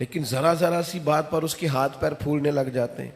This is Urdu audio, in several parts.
لیکن ذرا سی بات پر اس کے ہاتھ پیر پھولنے لگ جاتے ہیں.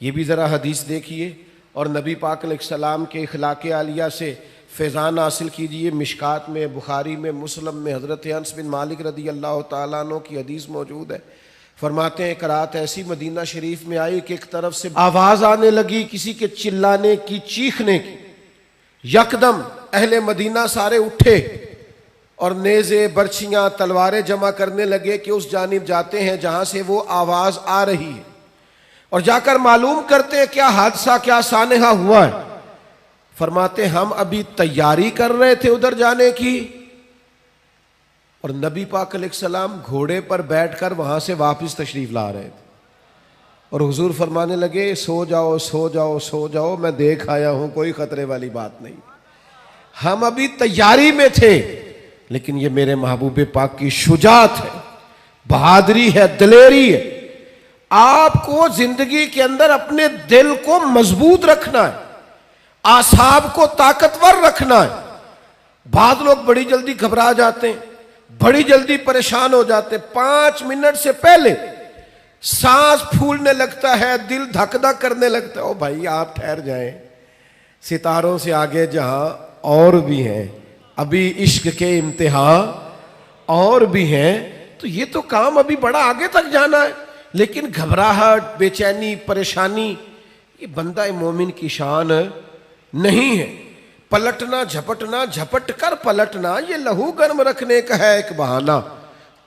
یہ بھی ذرا حدیث دیکھیے اور نبی پاک علیہ السلام کے اخلاق عالیہ سے فیضان حاصل کیجئے. مشکات میں، بخاری میں، مسلم میں حضرت انس بن مالک رضی اللہ تعالیٰ عنہ کی حدیث موجود ہے. فرماتے ہیں ایک رات ایسی مدینہ شریف میں آئی کہ ایک طرف سے آواز آنے لگی کسی کے چلانے کی، چیخنے کی. یکدم اہل مدینہ سارے اٹھے اور نیزے، برچھیاں، تلواریں جمع کرنے لگے کہ اس جانب جاتے ہیں جہاں سے وہ آواز آ رہی ہے اور جا کر معلوم کرتے ہیں کیا حادثہ، کیا سانحہ ہوا ہے. فرماتے ہم ابھی تیاری کر رہے تھے ادھر جانے کی اور نبی پاک علیہ السلام گھوڑے پر بیٹھ کر وہاں سے واپس تشریف لا رہے تھے اور حضور فرمانے لگے سو جاؤ سو جاؤ سو جاؤ، میں دیکھ آیا ہوں، کوئی خطرے والی بات نہیں. ہم ابھی تیاری میں تھے لیکن یہ میرے محبوب پاک کی شجاعت ہے، بہادری ہے، دلیری ہے. آپ کو زندگی کے اندر اپنے دل کو مضبوط رکھنا ہے، اعصاب کو طاقتور رکھنا ہے. بعض لوگ بڑی جلدی گھبرا جاتے ہیں، بڑی جلدی پریشان ہو جاتے ہیں. 5 منٹ سے پہلے سانس پھولنے لگتا ہے، دل دھک دھک کرنے لگتا ہے. او بھائی آپ ٹھہر جائیں، ستاروں سے آگے جہاں اور بھی ہیں، ابھی عشق کے امتحان اور بھی ہیں، تو یہ تو کام ابھی بڑا آگے تک جانا ہے. لیکن گھبراہٹ، بے چینی، پریشانی یہ بندہ مومن کی شان نہیں ہے. پلٹنا، جھپٹنا، جھپٹ کر پلٹنا یہ لہو گرم رکھنے کا ہے ایک بہانہ.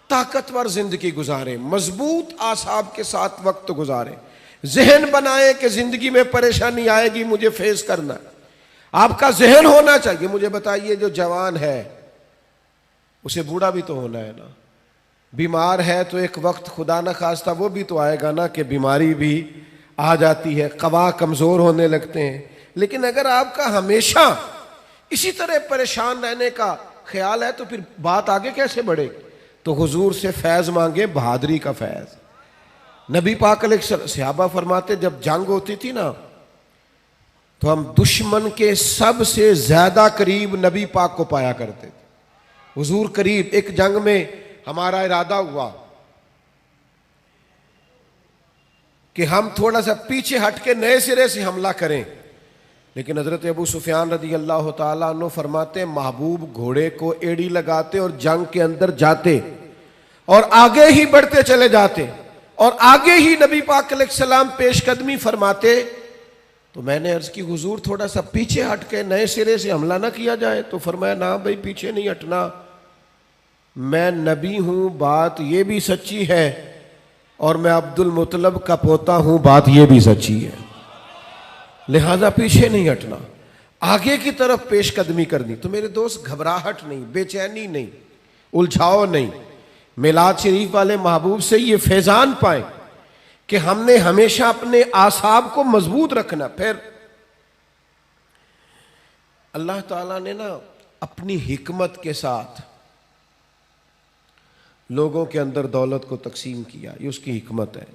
طاقتور زندگی گزارے، مضبوط اعصاب کے ساتھ وقت گزارے. ذہن بنائے کہ زندگی میں پریشانی آئے گی، مجھے فیس کرنا ہے. آپ کا ذہن ہونا چاہیے. مجھے بتائیے جو جوان ہے اسے بوڑھا بھی تو ہونا ہے نا. بیمار ہے تو ایک وقت خدا نہ خواستہ وہ بھی تو آئے گا نا کہ بیماری بھی آ جاتی ہے، قوا کمزور ہونے لگتے ہیں. لیکن اگر آپ کا ہمیشہ اسی طرح پریشان رہنے کا خیال ہے تو پھر بات آگے کیسے بڑھے گی؟ تو حضور سے فیض مانگے، بہادری کا فیض. نبی پاک علیہ السلام، صحابہ فرماتے جب جنگ ہوتی تھی نا تو ہم دشمن کے سب سے زیادہ قریب نبی پاک کو پایا کرتے تھے. حضور قریب. ایک جنگ میں ہمارا ارادہ ہوا کہ ہم تھوڑا سا پیچھے ہٹ کے نئے سرے سے حملہ کریں، لیکن حضرت ابو سفیان رضی اللہ تعالیٰ عنہ فرماتے محبوب گھوڑے کو ایڑی لگاتے اور جنگ کے اندر جاتے اور آگے ہی بڑھتے چلے جاتے اور آگے ہی نبی پاک علیہ السلام پیش قدمی فرماتے. تو میں نے عرض کی حضور تھوڑا سا پیچھے ہٹ کے نئے سرے سے حملہ نہ کیا جائے؟ تو فرمایا نہ بھائی پیچھے نہیں ہٹنا، میں نبی ہوں، بات یہ بھی سچی ہے، اور میں عبد المطلب کا پوتا ہوں، بات یہ بھی سچی ہے، لہذا پیچھے نہیں ہٹنا، آگے کی طرف پیش قدمی کرنی. تو میرے دوست گھبراہٹ نہیں، بے چینی نہیں، الجھاؤ نہیں. میلاد شریف والے محبوب سے یہ فیضان پائیں کہ ہم نے ہمیشہ اپنے اعصاب کو مضبوط رکھنا. پھر اللہ تعالیٰ نے نا اپنی حکمت کے ساتھ لوگوں کے اندر دولت کو تقسیم کیا، یہ اس کی حکمت ہے.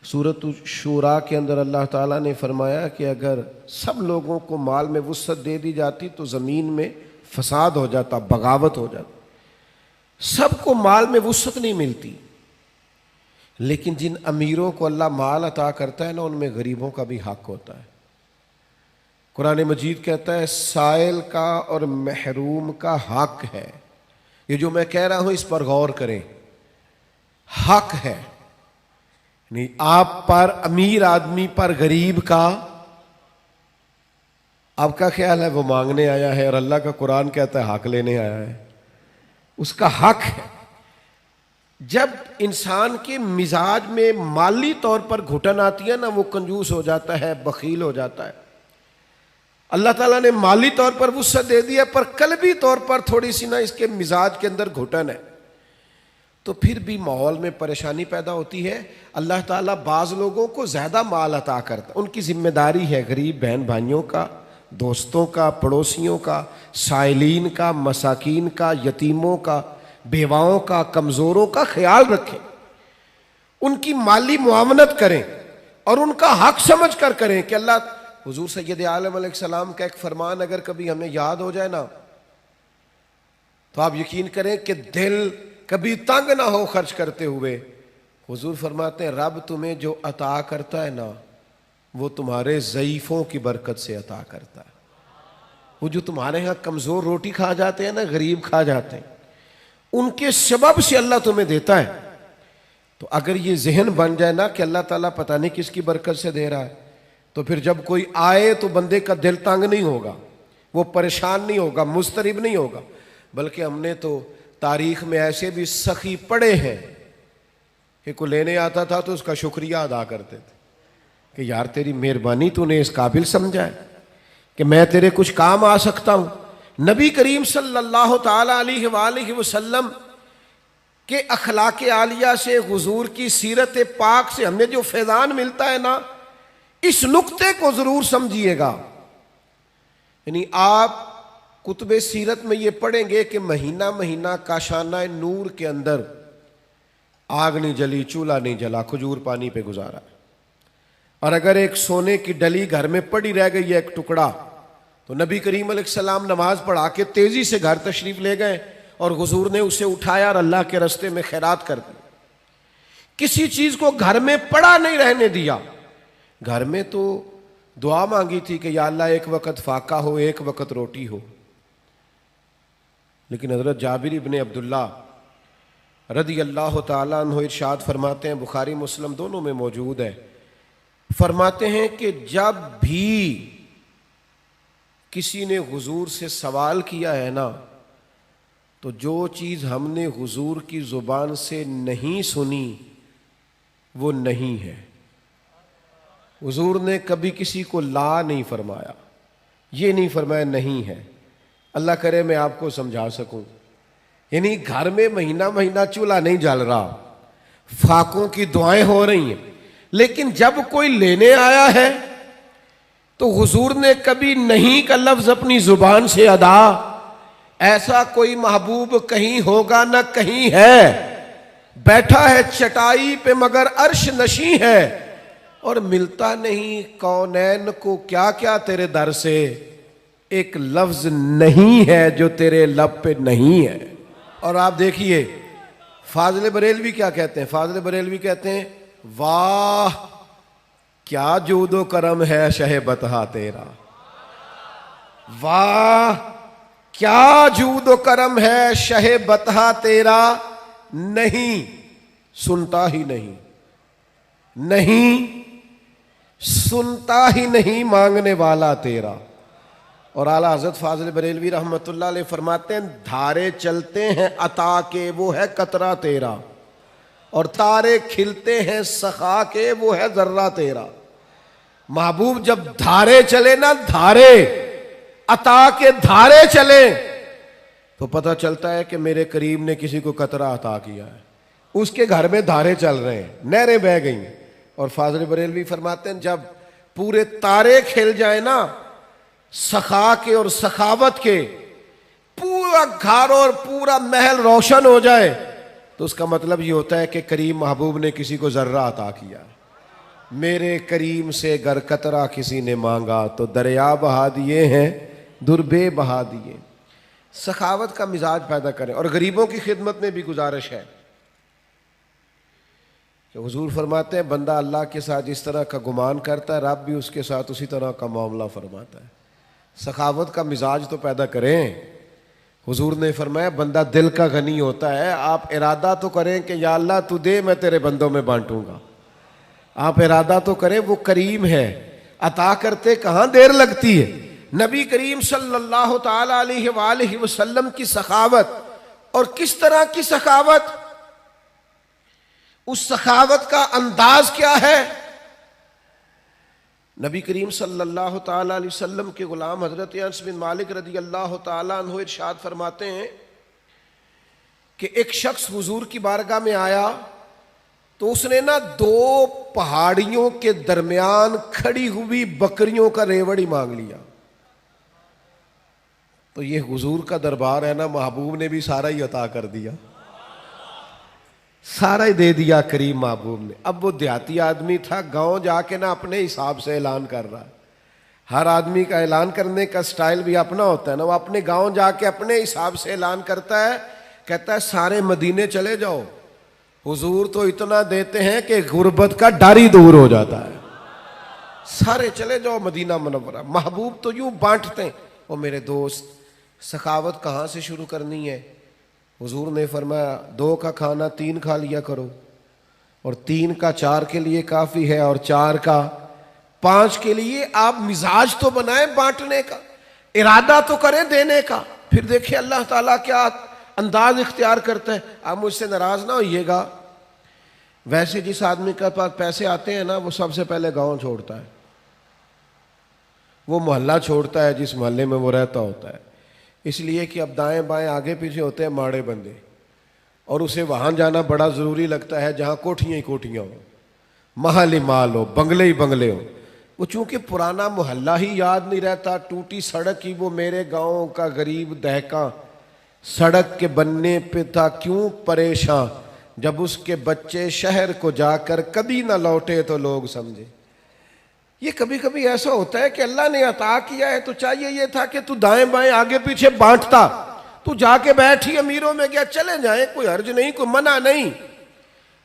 سورۃ شورا کے اندر اللہ تعالیٰ نے فرمایا کہ اگر سب لوگوں کو مال میں وسعت دے دی جاتی تو زمین میں فساد ہو جاتا، بغاوت ہو جاتی. سب کو مال میں وسعت نہیں ملتی، لیکن جن امیروں کو اللہ مال عطا کرتا ہے نا ان میں غریبوں کا بھی حق ہوتا ہے. قرآن مجید کہتا ہے سائل کا اور محروم کا حق ہے. یہ جو میں کہہ رہا ہوں اس پر غور کریں، حق ہے. نہیں آپ پر، امیر آدمی پر غریب کا، آپ کا خیال ہے وہ مانگنے آیا ہے، اور اللہ کا قرآن کہتا ہے حق لینے آیا ہے. اس کا حق ہے. جب انسان کے مزاج میں مالی طور پر گھٹن آتی ہے نا وہ کنجوس ہو جاتا ہے، بخیل ہو جاتا ہے. اللہ تعالیٰ نے مالی طور پر وسعت دے دیا پر قلبی طور پر تھوڑی سی نا اس کے مزاج کے اندر گھٹن ہے تو پھر بھی ماحول میں پریشانی پیدا ہوتی ہے. اللہ تعالیٰ بعض لوگوں کو زیادہ مال عطا کرتا، ان کی ذمہ داری ہے غریب بہن بھائیوں کا، دوستوں کا، پڑوسیوں کا، سائلین کا، مساکین کا، یتیموں کا، بیواؤں کا، کمزوروں کا خیال رکھیں، ان کی مالی معاونت کریں اور ان کا حق سمجھ کر کریں. کہ اللہ، حضور سید عالم علیہ السلام کا ایک فرمان اگر کبھی ہمیں یاد ہو جائے نا تو آپ یقین کریں کہ دل کبھی تنگ نہ ہو خرچ کرتے ہوئے. حضور فرماتے ہیں رب تمہیں جو عطا کرتا ہے نا وہ تمہارے ضعیفوں کی برکت سے عطا کرتا ہے. وہ جو تمہارے ہاں کمزور روٹی کھا جاتے ہیں نا، غریب کھا جاتے ہیں، ان کے سبب سے اللہ تمہیں دیتا ہے. تو اگر یہ ذہن بن جائے نا کہ اللہ تعالیٰ پتہ نہیں کس کی برکت سے دے رہا ہے، تو پھر جب کوئی آئے تو بندے کا دل تنگ نہیں ہوگا، وہ پریشان نہیں ہوگا، مضطرب نہیں ہوگا. بلکہ ہم نے تو تاریخ میں ایسے بھی سخی پڑے ہیں کہ کوئی لینے آتا تھا تو اس کا شکریہ ادا کرتے تھے کہ یار تیری مہربانی، تو نے اس قابل سمجھا ہے کہ میں تیرے کچھ کام آ سکتا ہوں. نبی کریم صلی اللہ تعالی علیہ وآلہ وسلم کہ اخلاق عالیہ سے، حضور کی سیرت پاک سے ہمیں جو فیضان ملتا ہے نا، اس نقطے کو ضرور سمجھیے گا. یعنی آپ کتب سیرت میں یہ پڑھیں گے کہ مہینہ مہینہ کاشانہ نور کے اندر آگ نہیں جلی، چولہا نہیں جلا، کھجور پانی پہ گزارا. اور اگر ایک سونے کی ڈلی گھر میں پڑی رہ گئی ہے ایک ٹکڑا، تو نبی کریم علیہ السلام نماز پڑھا کے تیزی سے گھر تشریف لے گئے اور حضور نے اسے اٹھایا اور اللہ کے راستے میں خیرات کر دی. کسی چیز کو گھر میں پڑا نہیں رہنے دیا. گھر میں تو دعا مانگی تھی کہ یا اللہ ایک وقت فاقہ ہو، ایک وقت روٹی ہو. لیکن حضرت جابر ابن عبداللہ رضی اللہ تعالیٰ عنہ ارشاد فرماتے ہیں، بخاری مسلم دونوں میں موجود ہے، فرماتے ہیں کہ جب بھی کسی نے حضور سے سوال کیا ہے نا، تو جو چیز ہم نے حضور کی زبان سے نہیں سنی وہ نہیں ہے. حضور نے کبھی کسی کو لا نہیں فرمایا، یہ نہیں فرمایا نہیں ہے. اللہ کرے میں آپ کو سمجھا سکوں. یعنی گھر میں مہینہ مہینہ چولہا نہیں جل رہا، فاقوں کی دعائیں ہو رہی ہیں، لیکن جب کوئی لینے آیا ہے تو حضور نے کبھی نہیں کا لفظ اپنی زبان سے ادا. ایسا کوئی محبوب کہیں ہوگا نہ کہیں ہے، بیٹھا ہے چٹائی پہ مگر عرش نشیں ہے، اور ملتا نہیں کونین کو کیا کیا تیرے در سے، ایک لفظ نہیں ہے جو تیرے لب پہ نہیں ہے. اور آپ دیکھیے فاضل بریلوی کیا کہتے ہیں. فاضل بریلوی کہتے ہیں واہ کیا جود و کرم ہے شہ بطحہ تیرا، واہ کیا جود و کرم ہے شہ بطحہ تیرا، نہیں سنتا ہی نہیں، نہیں سنتا ہی نہیں مانگنے والا تیرا. اور اعلیٰ حضرت فاضل بریلوی رحمۃ اللہ علیہ فرماتے ہیں دھارے چلتے ہیں عطا کے وہ ہے قطرہ تیرا، اور تارے کھلتے ہیں سخا کے وہ ہے ذرہ تیرا. محبوب جب دھارے چلے نا، دھارے عطا کے دھارے چلے تو پتہ چلتا ہے کہ میرے کریم نے کسی کو قطرہ عطا کیا ہے. اس کے گھر میں دھارے چل رہے ہیں، نہریں بہہ گئی ہیں. اور فاضل بریلوی فرماتے ہیں جب پورے تارے کھل جائیں نا سخا کے اور سخاوت کے، پورا گھر اور پورا محل روشن ہو جائے، تو اس کا مطلب یہ ہوتا ہے کہ کریم محبوب نے کسی کو ذرہ عطا کیا. میرے کریم سے گر قطرہ کسی نے مانگا تو دریا بہا دیے ہیں، دربے بہا دیے. سخاوت کا مزاج پیدا کریں. اور غریبوں کی خدمت میں بھی گزارش ہے کہ حضور فرماتے ہیں بندہ اللہ کے ساتھ جس طرح کا گمان کرتا ہے رب بھی اس کے ساتھ اسی طرح کا معاملہ فرماتا ہے. سخاوت کا مزاج تو پیدا کریں. حضور نے فرمایا بندہ دل کا غنی ہوتا ہے، آپ ارادہ تو کریں کہ یا اللہ تو دے میں تیرے بندوں میں بانٹوں گا. آپ ارادہ تو کریں، وہ کریم ہے، عطا کرتے کہاں دیر لگتی ہے. نبی کریم صلی اللہ تعالی علیہ وآلہ وسلم کی سخاوت، اور کس طرح کی سخاوت، اس سخاوت کا انداز کیا ہے. نبی کریم صلی اللہ تعالی علیہ وسلم کے غلام حضرت انس بن مالک رضی اللہ تعالی عنہ ارشاد فرماتے ہیں کہ ایک شخص حضور کی بارگاہ میں آیا تو اس نے نا 2 پہاڑیوں کے درمیان کھڑی ہوئی بکریوں کا ریوڑ ہی مانگ لیا. تو یہ حضور کا دربار ہے نا، محبوب نے بھی سارا ہی عطا کر دیا، سارا ہی دے دیا کریم محبوب نے. اب وہ دیہاتی آدمی تھا، گاؤں جا کے نا اپنے حساب سے اعلان کر رہا ہے. ہر آدمی کا اعلان کرنے کا سٹائل بھی اپنا ہوتا ہے نا. وہ اپنے گاؤں جا کے اپنے حساب سے اعلان کرتا ہے، کہتا ہے سارے مدینے چلے جاؤ، حضور تو اتنا دیتے ہیں کہ غربت کا ڈر ہی دور ہو جاتا ہے. سارے چلے جاؤ مدینہ منورہ. محبوب تو یوں بانٹتے ہیں. او میرے دوست, سخاوت کہاں سے شروع کرنی ہے؟ حضور نے فرمایا 2 کا کھانا 3 کھا لیا کرو, اور 3 کا 4 کے لیے کافی ہے, اور 4 کا 5 کے لیے. آپ مزاج تو بنائیں بانٹنے کا, ارادہ تو کریں دینے کا. پھر دیکھیں اللہ تعالیٰ کیا انداز اختیار کرتا ہے. آپ مجھ سے ناراض نہ ہوئیے گا, ویسے جس آدمی کے پاس پیسے آتے ہیں نا, وہ سب سے پہلے گاؤں چھوڑتا ہے, وہ محلہ چھوڑتا ہے جس محلے میں وہ رہتا ہوتا ہے. اس لیے کہ اب دائیں بائیں آگے پیچھے ہوتے ہیں ماڑے بندے, اور اسے وہاں جانا بڑا ضروری لگتا ہے جہاں کوٹھیاں ہی کوٹھیاں ہوں, محل ہی مال ہو, بنگلے ہی بنگلے ہوں. وہ چونکہ پرانا محلہ ہی یاد نہیں رہتا, ٹوٹی سڑک ہی وہ میرے گاؤں کا غریب دہقاں سڑک کے بننے پہ تھا کیوں پریشاں, جب اس کے بچے شہر کو جا کر کبھی نہ لوٹے تو لوگ سمجھے. یہ کبھی کبھی ایسا ہوتا ہے کہ اللہ نے عطا کیا ہے تو چاہیے یہ تھا کہ تو دائیں بائیں آگے پیچھے بانٹتا. تو جا کے بیٹھی امیروں میں گیا, چلے جائیں, کوئی حرج نہیں, کوئی منع نہیں.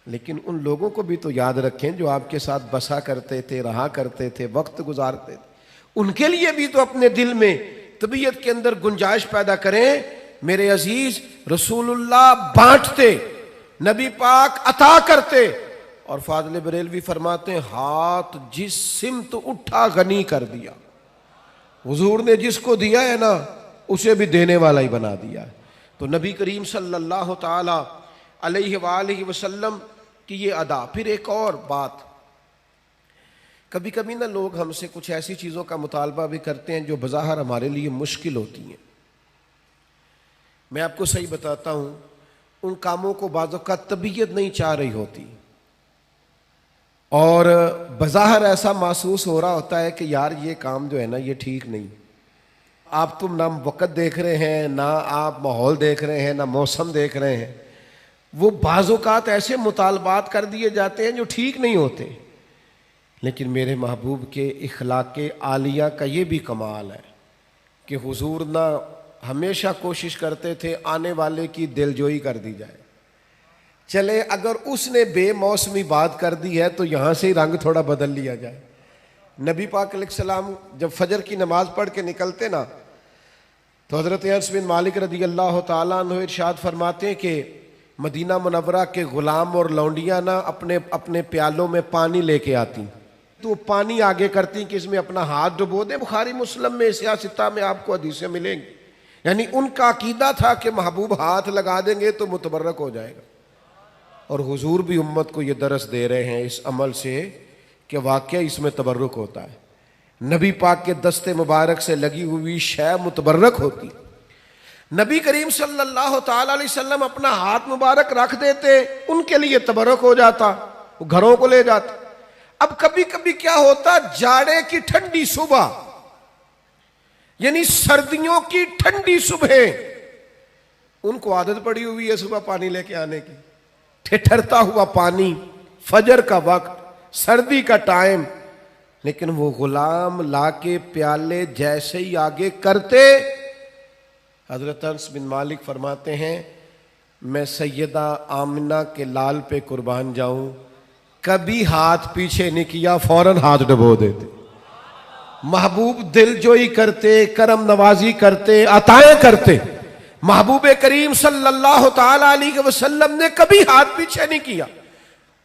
لیکن ان لوگوں کو بھی تو یاد رکھیں جو آپ کے ساتھ بسا کرتے تھے, رہا کرتے تھے, وقت گزارتے تھے. ان کے لیے بھی تو اپنے دل میں طبیعت کے اندر گنجائش پیدا کریں. میرے عزیز, رسول اللہ بانٹتے, نبی پاک عطا کرتے, اور فاضل بریلوی فرماتے ہیں ہاتھ جس سمت اٹھا غنی کر دیا. حضور نے جس کو دیا ہے نا اسے بھی دینے والا ہی بنا دیا. تو نبی کریم صلی اللہ تعالی علیہ وآلہ وسلم کی یہ ادا. پھر ایک اور بات, کبھی کبھی نا لوگ ہم سے کچھ ایسی چیزوں کا مطالبہ بھی کرتے ہیں جو بظاہر ہمارے لیے مشکل ہوتی ہیں. میں آپ کو صحیح بتاتا ہوں, ان کاموں کو بعض اوقات طبیعت نہیں چاہ رہی ہوتی, اور بظاہر ایسا محسوس ہو رہا ہوتا ہے کہ یار یہ کام جو ہے نا یہ ٹھیک نہیں. آپ تم نہ وقت دیکھ رہے ہیں, نہ آپ ماحول دیکھ رہے ہیں, نہ موسم دیکھ رہے ہیں. وہ بعض اوقات ایسے مطالبات کر دیے جاتے ہیں جو ٹھیک نہیں ہوتے. لیکن میرے محبوب کے اخلاق عالیہ کا یہ بھی کمال ہے کہ حضور نہ ہمیشہ کوشش کرتے تھے آنے والے کی دلجوئی کر دی جائے. چلے اگر اس نے بے موسمی بات کر دی ہے تو یہاں سے ہی رنگ تھوڑا بدل لیا جائے. نبی پاک علیہ السلام جب فجر کی نماز پڑھ کے نکلتے نا تو حضرت انس بن مالک رضی اللہ تعالیٰ عنہ ارشاد فرماتے ہیں کہ مدینہ منورہ کے غلام اور لونڈیاں نا اپنے اپنے پیالوں میں پانی لے کے آتی, تو وہ پانی آگے کرتی کہ اس میں اپنا ہاتھ ڈبو دیں. بخاری مسلم میں سیاستہ میں آپ کو حدیثیں ملیں گی. یعنی ان کا عقیدہ تھا کہ محبوب ہاتھ لگا دیں گے تو متبرک ہو جائے گا. اور حضور بھی امت کو یہ درس دے رہے ہیں اس عمل سے کہ واقعی اس میں تبرک ہوتا ہے. نبی پاک کے دست مبارک سے لگی ہوئی شے متبرک ہوتی. نبی کریم صلی اللہ تعالی علیہ وسلم اپنا ہاتھ مبارک رکھ دیتے, ان کے لیے تبرک ہو جاتا, وہ گھروں کو لے جاتے. اب کبھی کبھی کیا ہوتا, جاڑے کی ٹھنڈی صبح, یعنی سردیوں کی ٹھنڈی صبح, ان کو عادت پڑی ہوئی ہے صبح پانی لے کے آنے کی, ٹھٹھرتا ہوا پانی, فجر کا وقت, سردی کا ٹائم. لیکن وہ غلام لا کے پیالے جیسے ہی آگے کرتے, حضرت انس بن مالک فرماتے ہیں میں سیدہ آمنہ کے لال پہ قربان جاؤں, کبھی ہاتھ پیچھے نہیں کیا, فوراً ہاتھ ڈبو دیتے. محبوب دل جوئی کرتے, کرم نوازی کرتے, عطائیں کرتے. محبوب کریم صلی اللہ تعالی علیہ وسلم نے کبھی ہاتھ پیچھے نہیں کیا.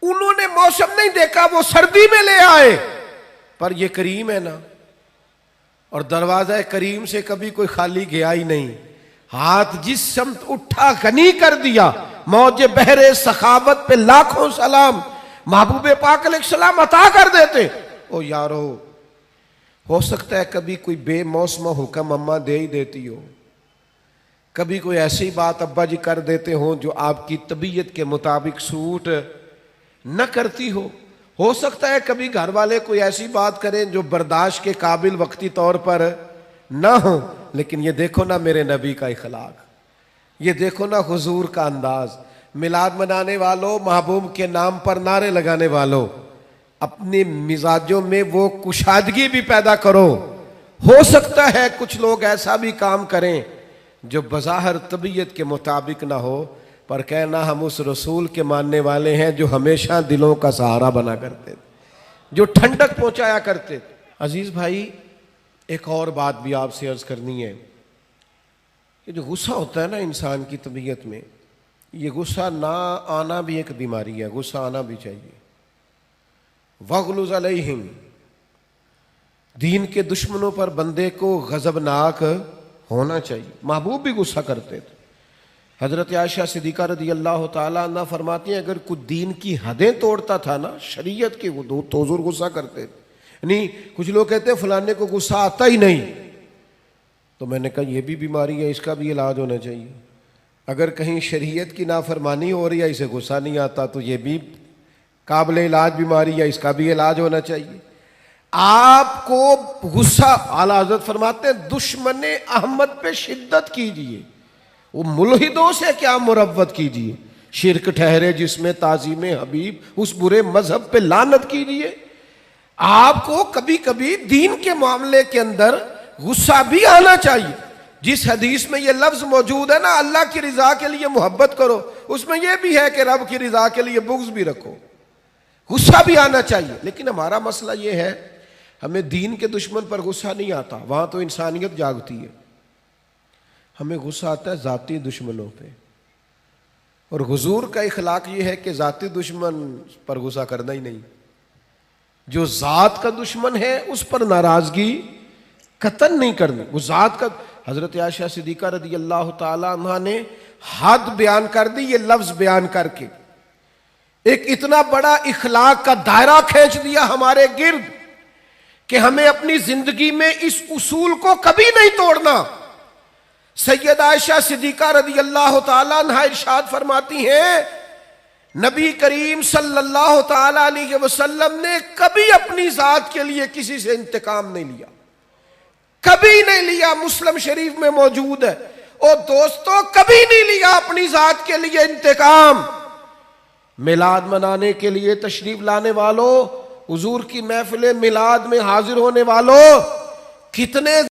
انہوں نے موسم نہیں دیکھا, وہ سردی میں لے آئے, پر یہ کریم ہے نا, اور دروازہ کریم سے کبھی کوئی خالی گیا ہی نہیں. ہاتھ جس سمت اٹھا غنی کر دیا. موج بحر سخاوت پہ لاکھوں سلام, محبوب پاک علیہ السلام عطا کر دیتے. او یارو, ہو سکتا ہے کبھی کوئی بے موسم حکم اماں دے ہی دیتی ہو, کبھی کوئی ایسی بات ابا جی کر دیتے ہوں جو آپ کی طبیعت کے مطابق سوٹ نہ کرتی ہو سکتا ہے کبھی گھر والے کوئی ایسی بات کریں جو برداشت کے قابل وقتی طور پر نہ ہو. لیکن یہ دیکھو نا میرے نبی کا اخلاق, یہ دیکھو نا حضور کا انداز. میلاد منانے والوں, محبوب کے نام پر نعرے لگانے والوں, اپنے مزاجوں میں وہ کشادگی بھی پیدا کرو. ہو سکتا ہے کچھ لوگ ایسا بھی کام کریں جو بظاہر طبیعت کے مطابق نہ ہو, پر کہنا ہم اس رسول کے ماننے والے ہیں جو ہمیشہ دلوں کا سہارا بنا کرتے تھے، جو ٹھنڈک پہنچایا کرتے تھے۔ عزیز بھائی، ایک اور بات بھی آپ سے عرض کرنی ہے، یہ جو غصہ ہوتا ہے نا انسان کی طبیعت میں، یہ غصہ نہ آنا بھی ایک بیماری ہے، غصہ آنا بھی چاہیے۔ وَغْلُظْ عَلَيْهِمْ، دین کے دشمنوں پر بندے کو غضبناک ہونا چاہیے۔ محبوب بھی غصہ کرتے تھے۔ حضرت عائشہ صدیقہ رضی اللہ تعالیٰ عنہ فرماتی ہیں اگر کوئی دین کی حدیں توڑتا تھا نا، شریعت کی، وہ تو حضور غصہ کرتے تھے۔ یعنی کچھ لوگ کہتے ہیں فلانے کو غصہ آتا ہی نہیں، تو میں نے کہا یہ بھی بیماری ہے، اس کا بھی علاج ہونا چاہیے۔ اگر کہیں شریعت کی نافرمانی ہو رہی ہے، اسے غصہ نہیں آتا، تو یہ بھی قابل علاج بیماری ہے، اس کا بھی علاج ہونا چاہیے۔ آپ کو غصہ، اعلیٰ حضرت فرماتے ہیں دشمن احمد پہ شدت کیجیے، وہ ملحدوں سے کیا مروت کیجیے، شرک ٹھہرے جس میں تعظیم حبیب، اس برے مذہب پہ لعنت کیجیے۔ آپ کو کبھی کبھی دین کے معاملے کے اندر غصہ بھی آنا چاہیے۔ جس حدیث میں یہ لفظ موجود ہے نا، اللہ کی رضا کے لیے محبت کرو، اس میں یہ بھی ہے کہ رب کی رضا کے لیے بغض بھی رکھو، غصہ بھی آنا چاہیے۔ لیکن ہمارا مسئلہ یہ ہے، ہمیں دین کے دشمن پر غصہ نہیں آتا، وہاں تو انسانیت جاگتی ہے۔ ہمیں غصہ آتا ہے ذاتی دشمنوں پہ، اور حضور کا اخلاق یہ ہے کہ ذاتی دشمن پر غصہ کرنا ہی نہیں۔ جو ذات کا دشمن ہے اس پر ناراضگی قطعاً نہیں کرنی، وہ ذات کا۔ حضرت عائشہ صدیقہ رضی اللہ تعالی عنہ نے حد بیان کر دی، یہ لفظ بیان کر کے ایک اتنا بڑا اخلاق کا دائرہ کھینچ دیا ہمارے گرد کہ ہمیں اپنی زندگی میں اس اصول کو کبھی نہیں توڑنا۔ سید عائشہ صدیقہ رضی اللہ تعالیٰ عنہ ارشاد فرماتی ہیں نبی کریم صلی اللہ تعالی علیہ وسلم نے کبھی اپنی ذات کے لیے کسی سے انتقام نہیں لیا، کبھی نہیں لیا، مسلم شریف میں موجود ہے۔ اور دوستو کبھی نہیں لیا اپنی ذات کے لیے انتقام۔ میلاد منانے کے لیے تشریف لانے والوں، حضور کی محفل میلاد میں حاضر ہونے والوں، کتنے